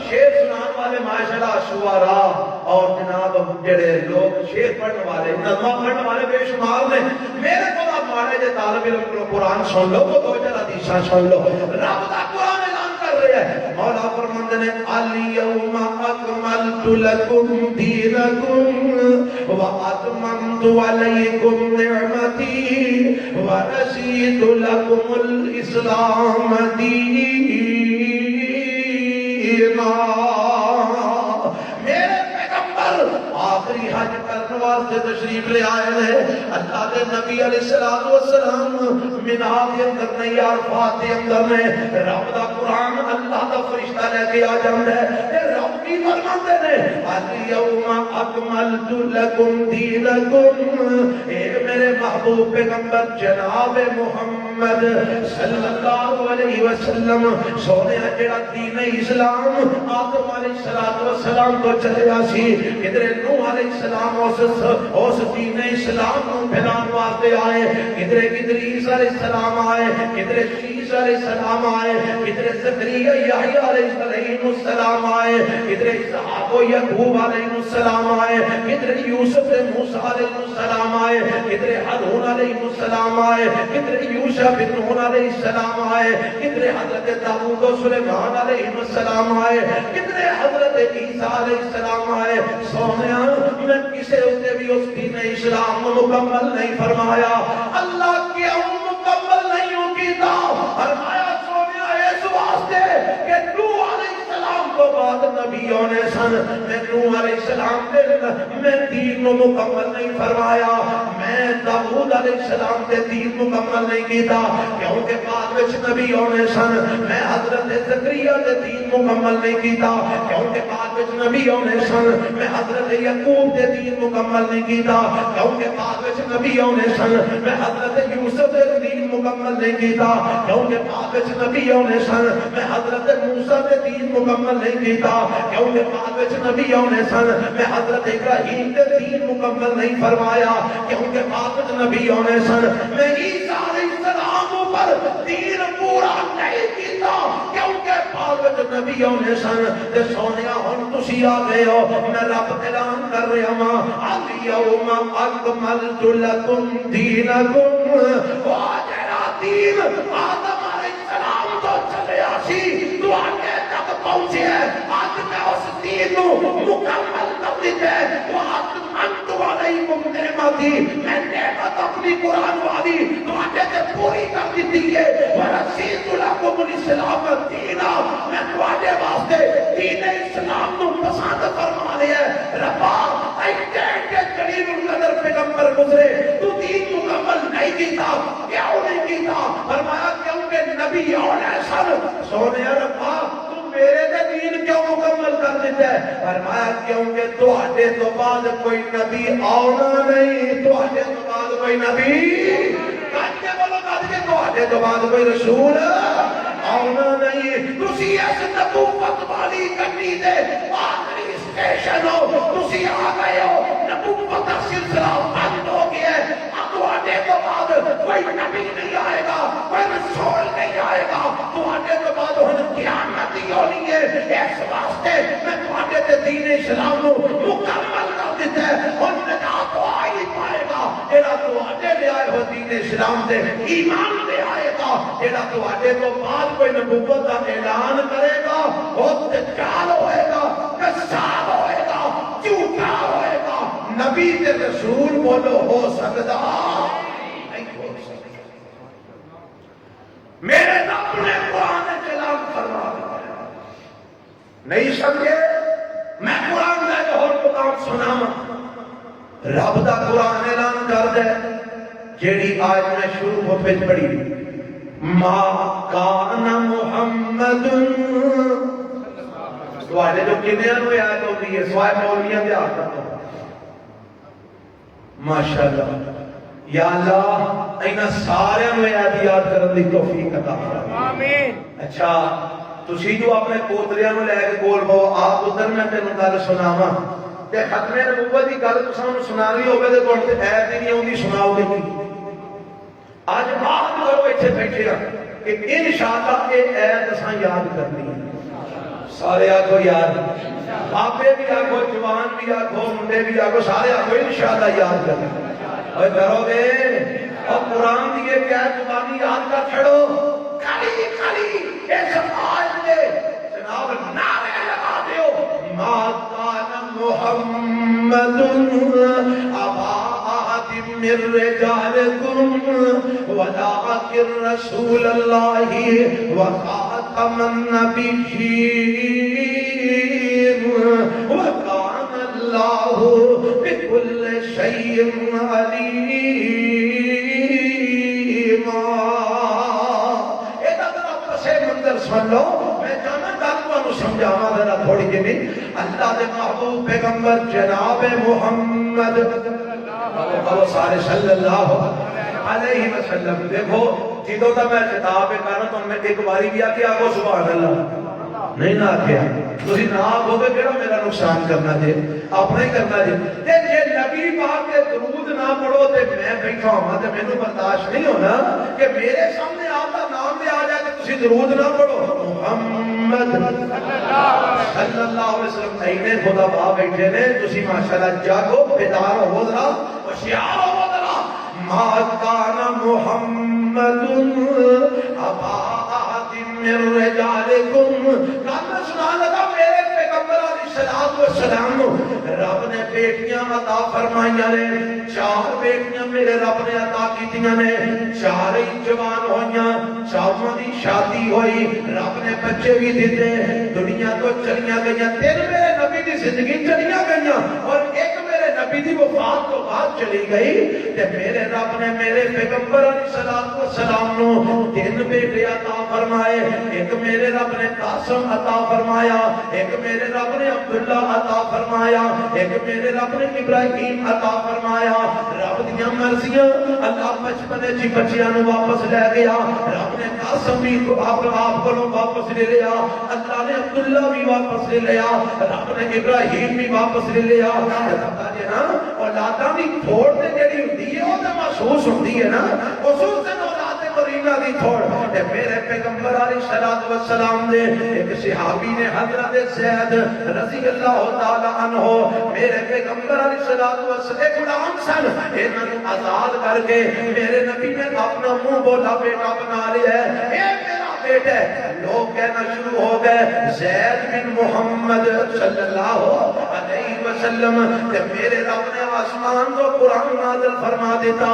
شیر سنان والے ماشاءاللہ شعراء اور جناب جڑے لوگ شیر پڑھنے والے نظمہ پڑھنے والے بے شمار نے میرے کو آپ مانے جے طالب علم کو قرآن سن لو تو دو جل حدیثاں سن لو رب دا قرآن اعلان کر رہے ہیں مولا فرماندے نے الیوم اکملت لکم دینکم واتممت علیکم نعمتی ورسیت لکم الاسلام دینا میرے پیغمبر آخری حج کرنے واسطے تشریف لے آئے ہیں اللہ کے نبی علیہ السلام منا کے اندر نہیں عرفات کے اندر میں رب دا قرآن اللہ دا فرشتہ لے کے آ جاندے ہے رب کی فرماندے نے الیوم اکملت لکم دینکم اے میرے محبوب پیغمبر جناب محمد صلی اللہ علیہ وسلم سونے جڑا دین اسلام آدم علیہ السلام کو چلے آسی ادھر نوح علیہ السلام اس دین اسلام کو پھیلان واسطے آئے ادھر عیسیٰ علیہ السلام آئے ادھر شیس علیہ السلام آئے ادھر زکریا یحییٰ علیہ السلام آئے ادھر اسحاق و یعقوب علیہ السلام آئے ادھر یوسف موسیٰ علیہ السلام آئے ادھر ہارون علیہ السلام آئے ادھر یوشع بن نون علیہ السلام آئے ادھر حضرت داؤد و سلیمان علیہ السلام آئے ادھر حضرت عیسیٰ علیہ السلام آئے سونیا میں کسے ہوتے بھی اس دین اسلام مکمل نہیں فرمایا اللہ کیوں مکمل نہیں ہو کیتا فرمایا سونیا اس واسطے کہ نوح علیہ السلام کو بعد نبیوں نے سن میں نوح علیہ السلام دے میں دین مکمل نہیں فرمایا میں داؤد علیہ السلام دے دین مکمل نہیں کیتا کیونکہ بعد وچ نبیوں نے سن میں حضرت زکریا دے دین مکمل نہیں کیتا کیونکہ بعد وچ نبیوں نے سن میں حضرت یعقوب دے دین مکمل نہیں کیتا کیونکہ بعد وچ نبیوں نے سن میں حضرت یوسف دے دین مکمل نہیں کیتا کیونکہ بعد وچ نبیوں نے سن میں حضرت موسیٰ دے دین مکمل نہیں کیتا کیونکہ بعد وچ نبیوں نے سن میں حضرت ابراہیم دے دین مکمل نہیں فرمایا کیونکہ بعد وچ نبیوں نے سن میں عیسیٰ علیہ السلام پر دین پورا نہیں کیتا کیونکہ بعد وچ نبیوں نے سن تے سونیا ہن تسی آ گئے ہو میں رب اعلان کر رہا ہاں الیوم اکملت لکم دینکم واجرا دین آدم علیہ السلام تو چلے آسی تو آگے تک پہنچی تھی میں نعمت اپنی قرآن والی تواڈے تے پوری کر دیتی ہے ورسیت لکم الاسلام دینا میں تواڈے واسطے دین اسلام نو پسند فرما لیا ہے ربا ایڈے ایڈے جلیل القدر پیغمبر گزرے تو دین مکمل نہیں کیتا کیوں نہیں کیتا فرمایا کیونکہ نبی اور ایسا سونے ربا میرے تے دین کیوں مکمل کر دیتا ہے فرمایا کیونکہ تواڈے تو بعد کوئی نبی آنا نہیں تواڈے تو بعد کوئی نبی کہتے بولو کہتے تواڈے تو بعد کوئی رسول آنا نہیں تسی اس نبوت والی گڈی دے آخری اسٹیشن ہو تسی آ گئے ہو نبوت کا سلسلہ بند ہو گیا ہے تواڈے تو بعد کوئی نبی نہیں آئے گا کوئی رسول نہیں آئے گا تواڈے تو بعد ہن قیامت ہی ہونی ہے اس واسطے میں تواڈے تے دین اسلام نو مکمل کر دیتا ہے ہن نجات تو آ ہی پائے گا جڑا تواڈے لے آئے ہو دین اسلام دے ایمان لے آئے گا جڑا تواڈے تو بعد کوئی نبوت کا اعلان کرے گا وہ دجال ہوئے گا کذاب ہوئے گا جھوٹا ہوئے گا نبی تے رسول بولو ہو سکتا نہیں ہو سکتا میرے رب نے قرآن اعلان فرما دیا نہیں سمجھے میں قرآن کا ایک اور مقام سناواں رب دا قرآن اعلان کر دے جیڑی آج میں شروع ہو پہ پڑھی ما کان محمد تواڈے جو کنیاں نو یاد ہوندی ہے سوائے مولویاں دے ہاتھ تو ماشاءاللہ یا اللہ اینا سارے نو یاد کرن دی توفیق عطا فرما آمین اچھا تسی جو اپنے پوتریاں نو لے کے کول بو آپ ادھر میں تینوں گل سناواں تے ختم نبوت دی گل تساں نوں سنانی ہوے تے تواڈے تے ایت نہیں ہوندی سناؤ گے کی آج بات کرو ایتھے بیٹھے ہیں کہ انشاءاللہ یہ ایت اساں یاد کرنی ہے سارے آگو یاد باپے بھی آگو جوان بھی آگو منڈے بھی آگو سارے آگو انشاءاللہ یاد کرنی اور کرو گے اور قرآن دیئے کیا زبانی یاد کر چھڑو کھلی اس آج میں جناب نعرے لگا دیو ما کان محمد ابا من رجالكم ولكن رسول الله وخاتم النبيين وكان الله بكل شيء عليما ایدہ ذرا پسے منظر سن لو میں جانا گالوں نو سمجھاواں ذرا تھوڑی جی اللہ دے محبوب پیغمبر جناب محمد وہ سارے صلی اللہ علیہ وسلم دیکھو جدوں تا میں خطاب کرنا تو میں ایک باری بھی آکے آگو سبحان اللہ نہیں نہ آکے تسی نہ آگو گے کیڑا میرا نقصان کرنا جے اپنا ہی کرنا جے جے نبی پاک کے درود نہ پڑھو تے میں بیٹھا ہوں تے مینوں برداشت نہیں ہونا کہ میرے سامنے آپ کا نام لے آ جائے تے تسی درود نہ پڑھو محمد صلی اللہ علیہ وسلم اینے خدا با بیٹھے نے تسی ماشاءاللہ جاگو بیدار ہو ذرا ہوشیار ہو ذرا ما کان محمد ابا احد من رجالکم کہتا سنا لگا میرے پیغمبر علیہ السلام رب نے بیٹیاں عطا فرمائیاں نے 4 بیٹیاں میرے رب نے عطا کیتیاں نے 4 ہی جوان ہوئیاں 4 دی شادی ہوئی رب نے بچے بھی دیتے دنیا تو چلیاں گئیاں 3 میرے نبی دی زندگی چلیاں گئیاں اور ایک میرے نبی دی وفات تو بعد چلی گئی تے میرے رب نے میرے پیغمبر علیہ السلام نو 3 بیٹے عطا فرمائے ایک میرے رب نے قاسم عطا فرمایا ایک میرے رب نے عبداللہ عطا فرمایا ایک میرے رب نے ابراہیم عطا فرمایا رب دیاں مرضیاں اللہ بچپنے جی بچیاں نو واپس لے گیا رب نے قاسم بھی آپ کو واپس لے لیا اللہ نے عبداللہ بھی واپس لے لیا رب نے ابراہیم بھی واپس لے لیا پتا جی نا اولاداں دی تھوڑ تے جڑی ہوندی ہے او تے محسوس ہوندی ہے نا خصوصاً اولاد مدینہ دی تھوڑ تے میرے پیغمبر علیہ السلام نے ایک صحابی نے حضرت زید رضی اللہ تعالی عنہ میرے پیغمبر علیہ السلام ایک غلام سن انہاں نوں آزاد کر کے میرے نبی نے اپنا منہ بولا بیٹا بنا لیا ہے اے میرا بیٹا ہے، لوگ کہنا شروع ہو گئے زید بن محمد صلی اللہ علیہ وسلم کہ میرے رب نے آسمان کو قرآن نازل فرما دیتا،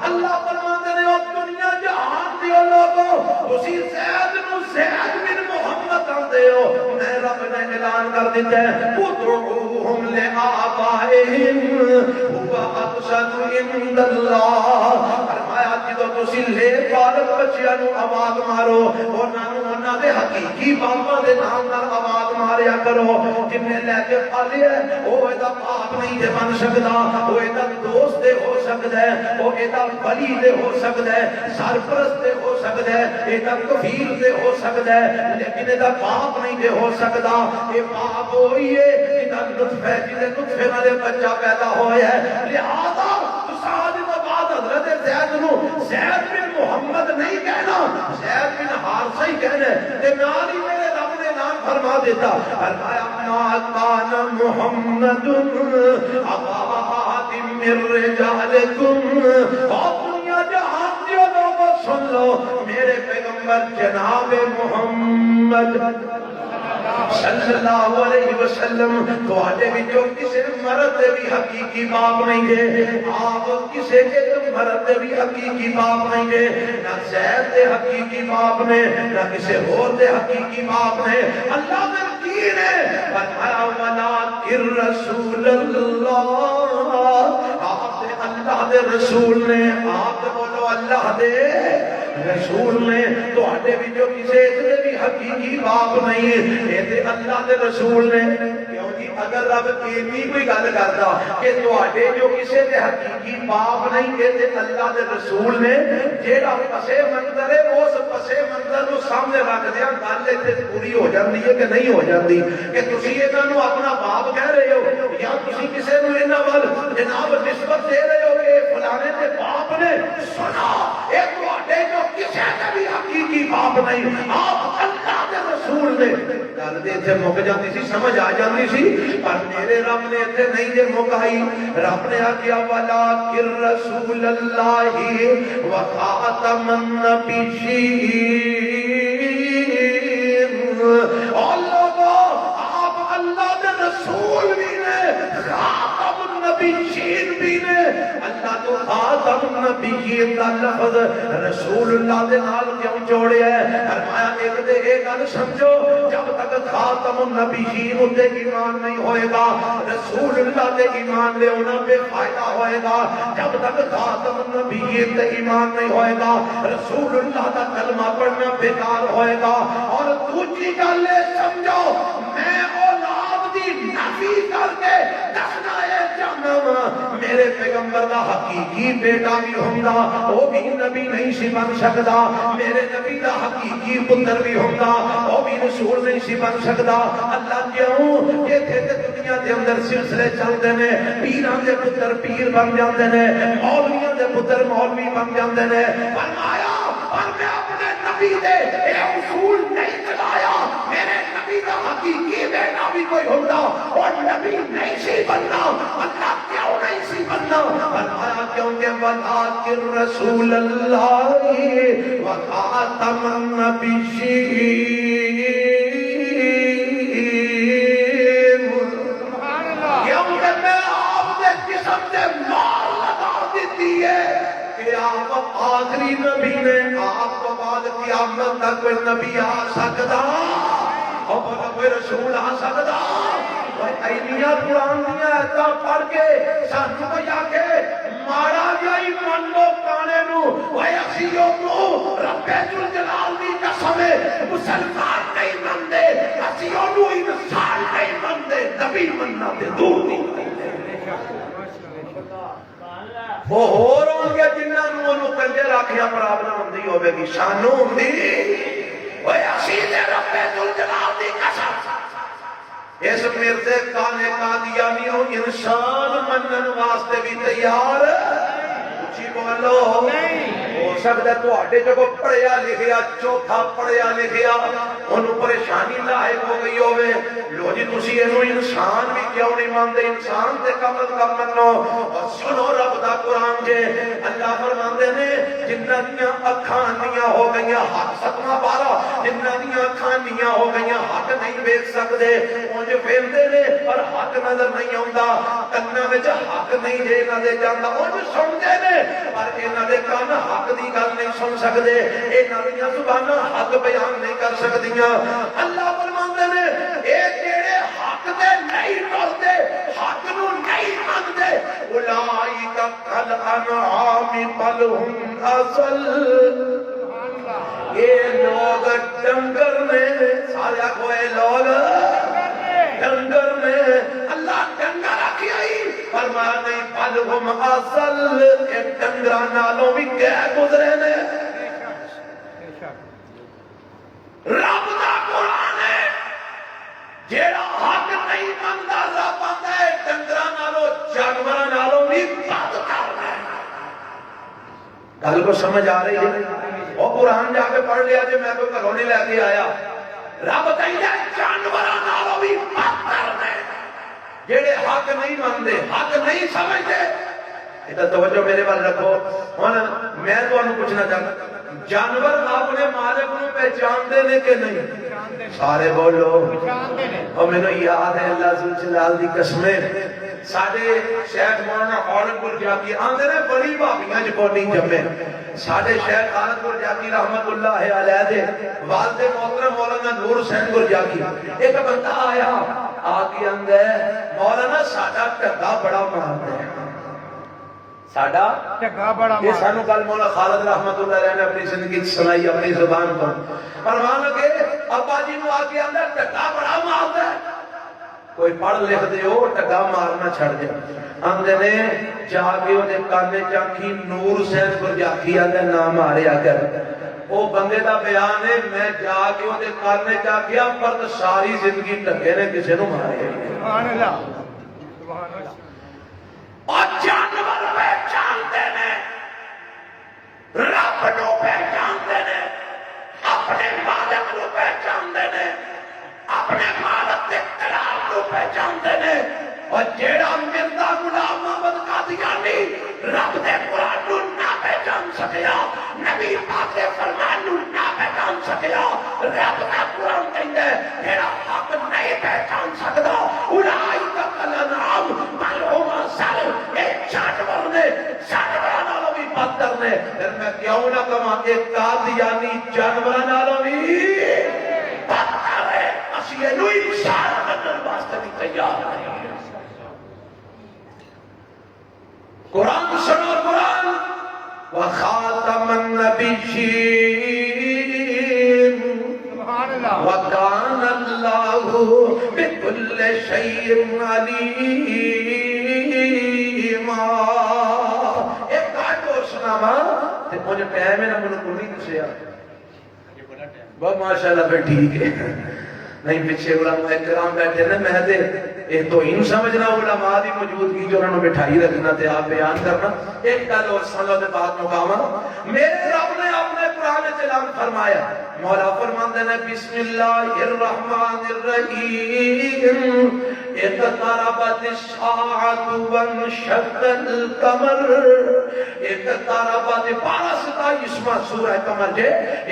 اللہ فرماتے نے او دنیا جہان دیو لوگوں اسی زید نو زید بن محمد آندے ہو، میں رب نے اعلان کر دیتا ہے ادعوہم لآبائہم ہوا اقسط عند اللہ، فرمایا جدو تسی لے پالک بچیاں نو آواز مارو انہاں دے حقیقی باپا دے نام نال آواز ماریا کرو، جن نے لے کے پالی ہے وہ ایدہ باپ نہیں دے بن سکتا، وہ ایدہ دوست دے ہو سکتا ہے، وہ ایدہ ولی دے ہو سکتا ہے، سرپرست دے ہو سکتا ہے، ایدہ کفیل دے ہو سکتا ہے، لیکن ایدہ باپ نہیں دے ہو سکتا، یہ باپ ہوئی ہے جنہاں نطفہ جنہیں نطفہ والے بچہ پیدا ہویا ہے، لہذا سعادی تو بعد حضرت زید نو زید بن محمد نہیں کہنا، زید بن حارثہ ہی کہنا ہے، کہ نالی میرے رب نے نام فرما دیتا، فرمایا ما کان محمد ابا احد من رجالکم، اور دنیا جہان دیو لوگوں سن لو میرے پیغمبر جناب محمد صلی اللہ علیہ وسلم تو آجے بھی جو کسے مرد دے بھی حقیقی باپ نہیں دے، آپ کسے کے مرد دے بھی حقیقی باپ نہیں دے، نہ زید دے حقیقی باپ نے نہ کسے اور دے حقیقی باپ نے، اللہ دے دین ہے، فرمایا وَلَٰكِن رَسُولَ اللَّهِ، آپ دے اللہ دے رسول نے، آپ دے بولو اللہ دے رسول نے، تو آٹے بھی جو کسے اتنے بھی حقیقی باپ نہیں ہے، یہ اللہ دے رسول نے، کیونکہ اگر رب کیمی کوئی گل کرتا کہ تو آٹے جو کسے دے حقیقی باپ نہیں، یہ اللہ دے رسول نے، جیڑا پسے منظر ہے اس پسے منظر کو سامنے رکھ دیا، گل اتنے پوری ہو جاتی ہے کہ نہیں ہو جاتی، کہ تسی انہوں اپنا باپ کہہ رہے ہو یا تسی کسے نو انہوں وال جناب نسبت دے رہے ہو کہ فلانے دے باپ نے، سنا ایک تو آٹے جو کسے نے بھی حقیقی باپ نہیں، آپ اللہ دے رسول نے، گل دے تھے مک جاتی سی، سمجھ آ جاتی سی، پر میرے رب نے اتنے نہیں دے مکائی، رب نے آکیا وَلَٰكِن رَسُولَ اللَّهِ وَخَاتَمَ النَّبِيِّينَ، اور لوگوں آپ اللہ دے رسول بھی نے، خاتم النبیین بھی نے، اللہ تو خاتم النبیین کا لفظ رسول اللہ دے نال کیوں جوڑے ہے، فرمایا ایک دے ایک گل سمجھو، جب تک خاتم النبیین اتے ایمان نہیں ہوئے گا رسول اللہ دے ایمان لے ہونا بے فائدہ ہوئے گا، جب تک خاتم النبیین دے ایمان نہیں ہوئے گا رسول اللہ دا کلمہ پڑھنا بیکار ہوئے گا، اور دوسری گل سمجھو میں اولاد دی نفی کر کے دسنا ہے جہنم، میرے پیغمبر دا حقیقی بیٹا بھی ہوندہ وہ بھی نبی نہیں سی بن سکتا، میرے نبی دا حقیقی پتر بھی ہوندہ وہ بھی رسول نہیں سی بن سکتا، اللہ کیوں یہ تھے دنیا دے اندر سلسلے چلتے ہیں، پیران دے پتر پیر بن جاتے ہیں، مولویاں دے پتر مولوی بن جاتے ہیں، فرمایا اور میں اپنے نبی دے اے اصول نہیں چلایا، میرے نبی دا حقیقی بیٹا بھی کوئی ہوتا اور نبی نہیں سی بننا، اللہ کیوں نہیں سی بننا، فرمایا کیونکہ وَلَٰكِن رَسُولَ اللَّهِ وَخَاتَمَ النَّبِيِّينَ، کیونکہ میں آپ دے جسم دے مال لگا دیتی ہے کہ آپ آخری نبی نے، آپ کو بعد قیامت تک کوئی نبی آ سکتا اور کوئی رسول آ سکتا، ایلیاں قرآن دیا ایتا پڑھ کے سانو کو جا کے مارا جائی من لو کانے نو وے اکسیوں نو رب جلال دی قسم مسلمان نہیں مندے، اکسیوں نو انسان نہیں مندے، نبی مننا دے دور نہیں وہ ہو رہوں گے جنہاں نو انہوں کنجے راکھیا پرابلم ہوندی ہوئے گی، سانو ہوندی وے اکسیدے رب جلال دی قسم، اس مرزے کانے قادیانیوں انسان منن واسطے بھی تیار اچھی بولو ہو سکتا ہے تو آٹے جو کو پڑھیا لکھیا چوتھا پڑھیا لکھیا انہوں پریشانی لاحق ہو گئی ہوئے لو جی تسی انہوں انسان بھی کیوں نہیں مانتے انسان تے کم از کم منو اور سنو رب دا قرآن جے اللہ فرماندے نے جنہ دیاں اکھاں نیاں ہو گئیاں حق ستمہ بارا جنہ دیاں اکھاں نیاں ہو گئیاں حق نہیں بیک سکتے انج پھیردے نے اور حق نظر نہیں آوندا کنا وچ حق نہیں جے نہ دے جاندا انج سمجھدے نے پر انہاں دے کان حق دی گل نہیں سن سکدے انہاں دیاں زباناں حق بیان نہیں کر سکدیاں اللہ فرماندے نے اے جڑے حق دے نہیں ٹردے حق نو نہیں منتے اولئک کل انعام بل ہم اضل یہ لوگ ڈنگر میں سارے کوئی لوگ ڈنگر میں اللہ ڈنگر رکھی آئی فرمایا نہیں بل ہم اضل یہ ڈنگران نالوں بھی کہہ گزرے نے رب دا قرآن ہے جیڑا حق نہیں منتا رب آتا ہے ڈنگران نالوں جانوران نالوں بھی بات کرنا ہے گل کو سمجھ آ رہی ہے وہ قرآن جا کے پڑھ لیا جی میں کوئی گھروں نہیں لے کے آیا رب کہتا ہے جانوراں نالوں بھی بات کرنا ہے جڑے حق نہیں مانتے حق نہیں سمجھتے ادھر توجہ میرے پاس رکھو ہن میں تانوں پوچھنا چاہتا جانور اپنے مالک نو پہچاندے نے کہ نہیں سارے بولو اور میں نے یاد ہے اللہ ذو جلال دی قسمیں ساڈے شیخ مولانا خالد پور جاکی آندے نے بڑی بھابیاں چ کوئی نہیں جمے ساڈے شیخ خالد پور جاکی رحمت اللہ علیہ دے والد محترم مولانا نور حسین پور جاکی ایک بندہ آیا آ کے اندے مولانا ساڈا ٹگا بڑا ماردا ہے ساڈا ٹگا بڑا یہ سانو کل مولانا خالد رحمت اللہ علیہ نے اپنی زندگی سنائی اپنی زبان پر فرمان لگے ابا جی نو آ کے اندر ٹگا بڑا ماردا ہے کوئی پڑھ لکھ دے ہو ٹگا مارنا چھڑ جائے آندے نے جا کے انہیں کانے چاکی نور حسین پر جاکی آندے نام آریا کر وہ بندے دا بیان ہے میں جا کے انہیں کانے چاکیا پر ساری زندگی ٹگے نے کسے نو مارے سبحان اللہ سبحان اللہ اور جانور پہچان دینے رب نو پہچان دینے اپنے مالک نو پہچان دینے اپنے مالک کے قرار کو پہچان دینے اور جیڑا مرزا غلام محمد قادیانی رب دے قرآن نو نہ پہچان سکیا نبی پاک دے فرمان نو نہ پہچان سکیا رب دا قرآن کہندے جیڑا حق نہیں پہچان سکدا اولئک کالانعام بل ہم اضل اے جانور نے جانوراں نالوں بھی بدتر نے پھر میں کیوں نہ کہاں کہ قادیانی جانوراں نالوں بھی بدتر ہے اسی نو انسان بننے واسطے بھی تیار ہے قرآن سنو قرآن وخاتم النبیین وکان اللہ بکل شیء علیم ایک گاٹ اور سناوا تے مجھے ٹائم ہے نا منو کو نہیں دسیا بہت ماشاءاللہ پھر ٹھیک ہے نہیں پیچھے علماء کرام بیٹھے نا میں دے ایک تو ان سمجھنا علماء دی موجودگی جو انہوں نے بٹھائی رکھنا تے آپ بیان کرنا ایک گل اور سن لو تے بات مقامہ میرے رب نے اپنے قرآن چلان فرمایا مولا فرماندے نے بسم اللہ الرحمن الرحیم اقتربت الساعۃ وانشق القمر اقتربت 12 سورہ قمر جے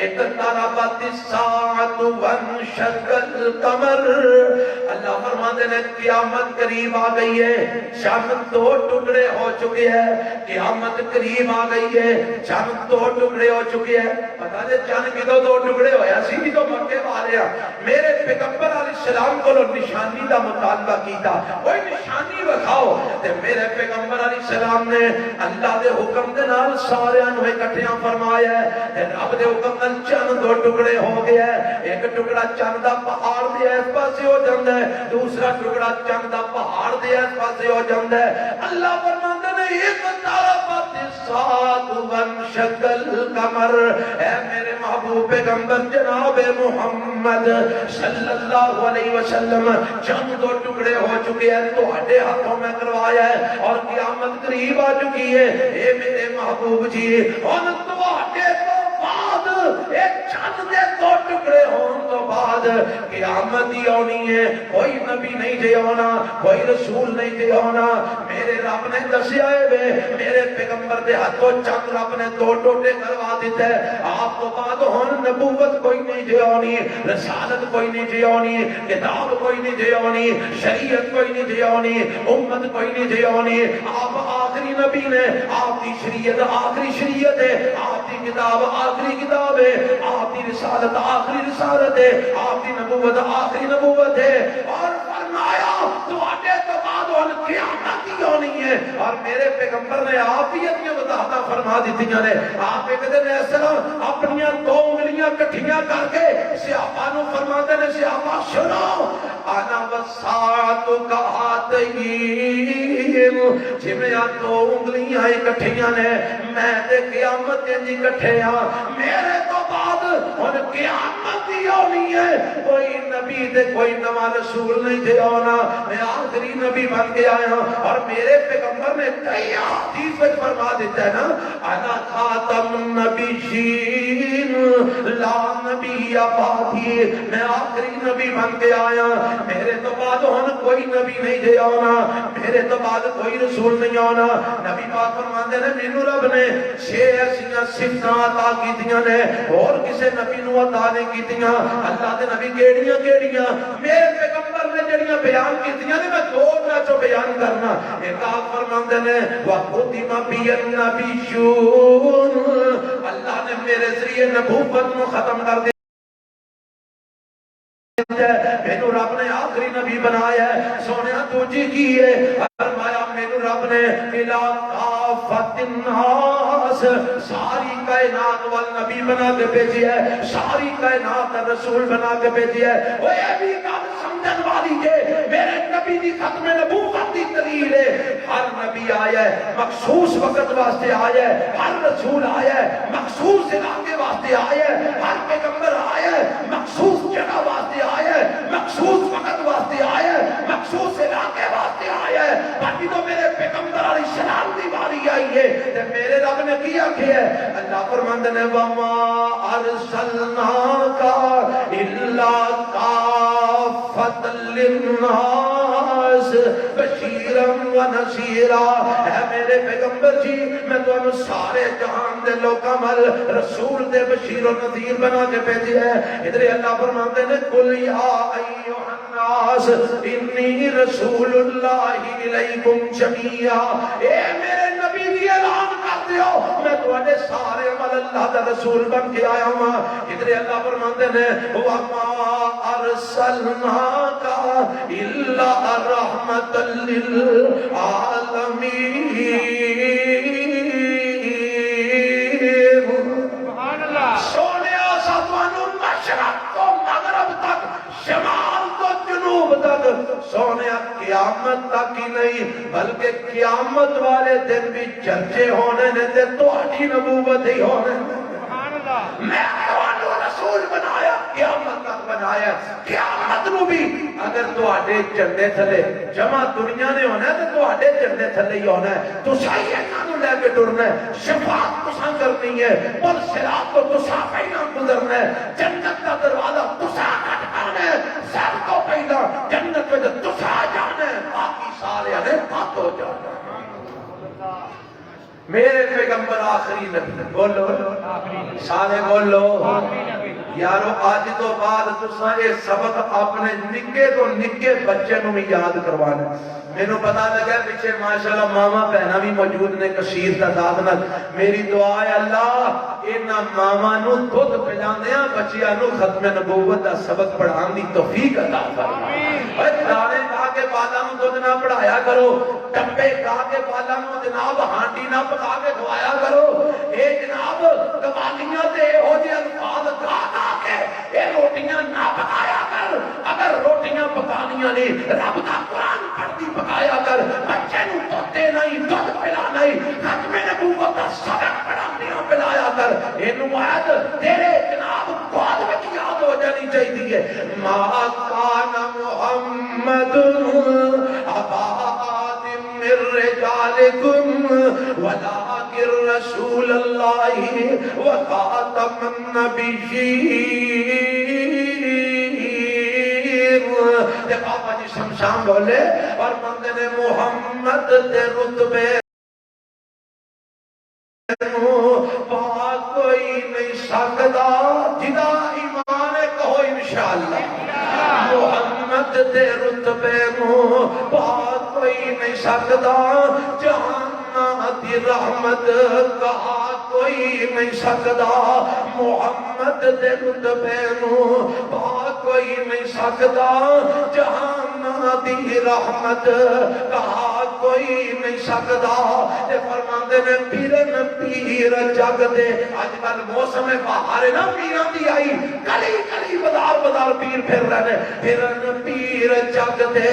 اقتربت الساعۃ وانشق القمر اللہ فرماندے نے قیامت قریب آ گئی ہے چاند 2 ٹکڑے ہو چکے ہیں قیامت قریب آ گئی ہے چاند 2 ٹکڑے ہو چکے ہیں پتہ نہیں چاند کدو 2 ٹکڑے ہویا سی تو مکے والے میرے پیغمبر علیہ السلام کو نشانی دا مطالبہ کیتا کوئی نشانی بکھاؤ تے میرے پیغمبر علیہ السلام نے اللہ دے حکم دے نال سارے انو اکٹھیاں فرمایا ہے رب دے حکم نال چاند 2 ٹکڑے ہو گیا ہے ایک ٹکڑا چاند دا پہاڑ دے اس پاسے ہو جاندا ہے دوسرا ٹکڑا چاند دا پہاڑ دے اس پاسے ہو جاندا ہے اللہ فرماندے نے ایک طرف الساعۃ وانشق القمر اے میرے محبوب پیغمبر جناب محمد صلی اللہ علیہ وسلم چند 2 ٹکڑے ہو چکے ہیں تو ہڈے ہاتھوں میں کروایا ہے اور قیامت قریب آ چکی ہے اے میرے محبوب جی ان تو ہڈے تو بعد ایک چند دے 2 ٹکڑے ہون تو بعد بعد قیامت ہی آنی ہے، کوئی نبی نہیں جے آنا، کوئی رسول نہیں جے آنا۔ میرے رب نے دسیا ہے، میرے پیغمبر دے ہاتھوں چند رب نے دو ٹوٹے کروا دیتا ہے، آپ تو بعد ہون نبوت کوئی نہیں جے آنی، رسالت کوئی نہیں جے آنی، کتاب کوئی نہیں جے آنی، شریعت کوئی نہیں جے آنی، امت کوئی نہیں جے آنی۔ آپ آخری نبی نے، آپ کی شریعت آخری شریعت ہے، آپ کی کتاب آخری کتاب ہے، آپ کی رسالت آخری رسالت ہے، آپ کی نبوت آخری نبوت ہے۔ اور فرمایا تو آٹے تو بعد ان قیامت ہی ہونی ہے۔ اور میرے پیغمبر نے آفیت میں وضاحت فرما دیتی نے، آپ ایک دن ایسا اپنی دو انگلیاں کٹھیاں کر کے صحابہ نو فرماتے نے، صحابہ سنو، انا وساعت کا ہاتین، جی میں دو انگلیاں اکٹھیاں نے، میں تے قیامت جی کٹھے ہاں، میرے تو بعد ان قیامت ہی ہونی ہے، کوئی نبی تے کوئی نواں رسول نہیں جے آنا، میں آخری نبی بن کے آیا ہوں۔ اور میرے پیغمبر نے کئی حدیث میں فرما دیتا ہے نا، انا خاتم النبیین لا نبی بعدی، میں آخری نبی بن کے آیا، میرے تو بعد ہن کوئی نبی نہیں جے آنا، میرے تو بعد کوئی رسول نہیں آنا۔ نبی پاک فرماندے نے مینوں رب نے 6 ایسیاں صفتاں عطا کیتیاں نے، اور کسے نبی نو عطا نہیں کیتیاں۔ اللہ دے نبی کیڑیاں کیڑیاں میرے پیغمبر نے جڑیاں بیان کیتیاں نے، میں دو چو بیان کرنا۔ ایک آپ فرماندے نے وَقُتِمَ بِيَ النَّبِيُّونَ، اللہ نے میرے ذریعے نبوت کو ختم کر دیا، مینوں رب نے آخری نبی بنایا ہے۔ سونیا توجہ کی ہے، فرمایا مینوں رب نے اِلَىٰ کَافَةِ النَّاسِ، ساری کائنات وال نبی بنا کے بھیجی ہے، ساری کائنات کا رسول بنا کے بھیجی ہے۔ وہ یہ بھی گل سمجھن والی ہے، میرے نبی دی ختم نبوت دی دلیل ہے، ہر نبی آیا ہے مخصوص وقت واسطے آیا ہے، ہر رسول آیا ہے مخصوص علاقے واسطے آیا ہے، ہر پیغمبر آیا ہے مخصوص جگہ واسطے آیا ہے، مخصوص وقت واسطے آیا ہے، مخصوص علاقے واسطے آیا ہے۔ باقی تو میرے پیغمبر علیہ السلام دی باری آئی ہے تے میرے رب نے کیا ہے، اللہ فرماندے نے وَمَا أَرْسَلْنَاكَ إِلَّا كَافَّةً لِلنَّاسِ بَشِيرًا وَنَذِيرًا، اے میرے پیغمبر جی میں تمہیں سارے جہان دے لوکاں ول رسول دے بشیر و نذیر بنا کے بھیجے ہے۔ ادھر اللہ فرماتے ہیں قُلْ يَا أَيُّهَا النَّاسُ إِنِّي رَسُولُ اللَّهِ إِلَيْكُمْ جَمِيعًا، اے میرے نبی دی اعلان کر دیو میں تمہارے سارے عمل اللہ دا رسول بن کے آیا ہوں۔ ادھر اللہ فرماتے ہیں وَمَا أَرْسَلْنَاكَ إِلَّا رَحْمَةً لِلْعَالَمِينَ۔ سونیا ساتوانو مشرق تو مغرب تک، شمال تو جنوب تک، سونیا قیامت تک ہی نہیں بلکہ قیامت والے دن بھی چرچے ہونے نے تے تہاڈی نبوت ہی ہونے نے۔ میں تمہارو رسول بنایا، قیامت تک بنایا، قیامت نو بھی اگر تہاڈے جھنڈے تھلے جمع دنیا نے ہونا ہے تو تہاڈے جھنڈے تھلے ہی ہونا ہے، تساں ہی انہاں لے کے ٹرنا ہے، شفاعت تساں کرنی ہے، پر صراط تو تساں پہلا گزرنا ہے، جنت کا دروازہ تساں کھٹکانا ہے، سب کو پہلا جنت میں تساں جانا ہے، باقی سارے نے بات ہو جانا ہے۔ میرے پیغمبر آخری نبی، بولو سارے بولو یارو، آج تو بعد تساں یہ سبق اپنے نکے تو نکے بچے نو بھی یاد کروانا۔ مینوں پتا لگا پیچھے ماشاءاللہ ماما بہنا بھی موجود نے کثیر تعداد نال، میری دعا ہے اللہ انہاں ماما نو دودھ پلاندیاں بچیاں نو ختم نبوت دا سبق پڑھان دی توفیق عطا فرما۔ اے دانے کھا کے بالا نو دودھ نہ پڑھایا کرو، ٹپے کھا کے بالا نو جناب ہانڈی نہ پکا کے کھوایا کرو، اے جناب قوالیاں تے ہو جے الفاظ گا گا کے اے روٹیاں نہ پکایا کر، اگر روٹیاں پکانیاں نہیں رب دا قرآن پڑھتی پکایا کر، بچے نو دودھ نہیں دودھ پلا نہیں ختم نبوت دا سبق پڑھاندیاں پلایا کر، اینو عہد تیرے جناب بعد وچ یاد ہو جانی چاہیے۔ ما کان محمد ابا من رجالکم ولکن رسول اللہ وخاتم النبیین۔ تے بابا جی شمشان بولے اور مندے نے محمد تے رتبے پاک کوئی نہیں سکدا جدا ایمان کہو انشاءاللہ محمد دے رتبے پاک کوئی نہیں سکدا جہاں دی رحمت کہا کوئی نہیں سکدا محمد دے رتبے پاک کوئی نہیں سکدا جہاں دی رحمت کہا کوئی نہیں سکدا تے فرماندے نے پیرن پیر جگ دے آج کل موسم بہار ہے نا پیران دی آئی کلی کلی بدار بدار پیر پھر رہنے پیرن پیر جگ دے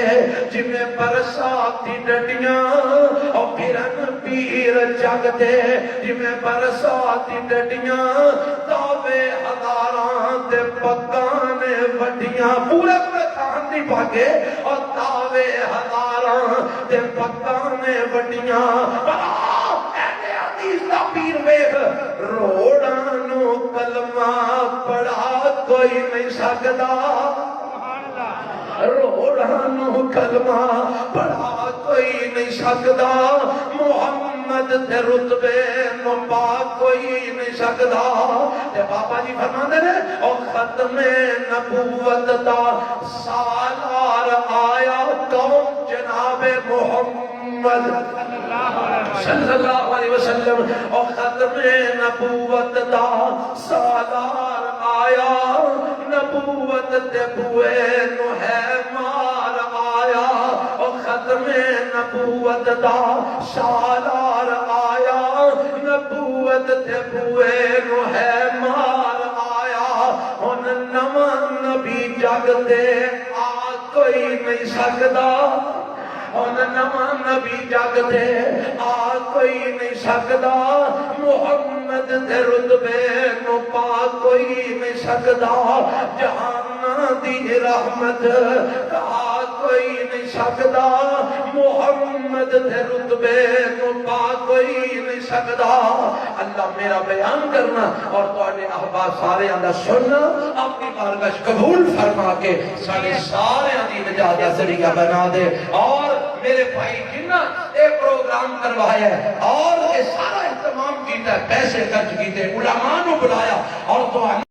جمیں برساتی ڈڈیاں اور پیرن پیر جگ دے جمیں برساتی ڈڈیاں دعوے ہزاران تے پکانے وڈیاں پورے پورے تھان دی بھاگے اور دعوے ہزاران تے پکانے وڈیاں پیر ویخ روڑانو کلمہ پڑھا کوئی نہیں سکدا روڑانو کلمہ پڑھا کوئی نہیں سکدا محمد دے رتبے نو پا کوئی نہیں سکدا تے بابا جی فرماندے نے او ختم نبوت دا سالار آیا کون جناب محمد صلی اللہ علیہ وسلم اور ختم نبوت دا سالار آیا نبوت دے بوئے نو ہے مار آیا اور ختم نبوت دا سالار آیا نبوت دے بوئے نو ہے مار آیا ان نواں نبی جگ دے آ کوئی نہیں سکدا ان نواں نبی جگ دے آ کوئی نہیں سکدا محمد دے رتبے نو پا کوئی نہیں سکدا جہان دی رحمت آ کوئی نہیں سکدا محمد دے رتبے نو پا کوئی نہیں سکدا اللہ میرا بیان کرنا اور تواڈے احباب سارے اندر سننا اپنی بارگاہ قبول فرما کے سارے سارے دی نجات دا ذریعہ بنا دے اور میرے بھائی جنہ ایک پروگرام کروایا ہے اور یہ سارا اہتمام کیتا ہے پیسے خرچ کیتے علماء نو بلایا اور تو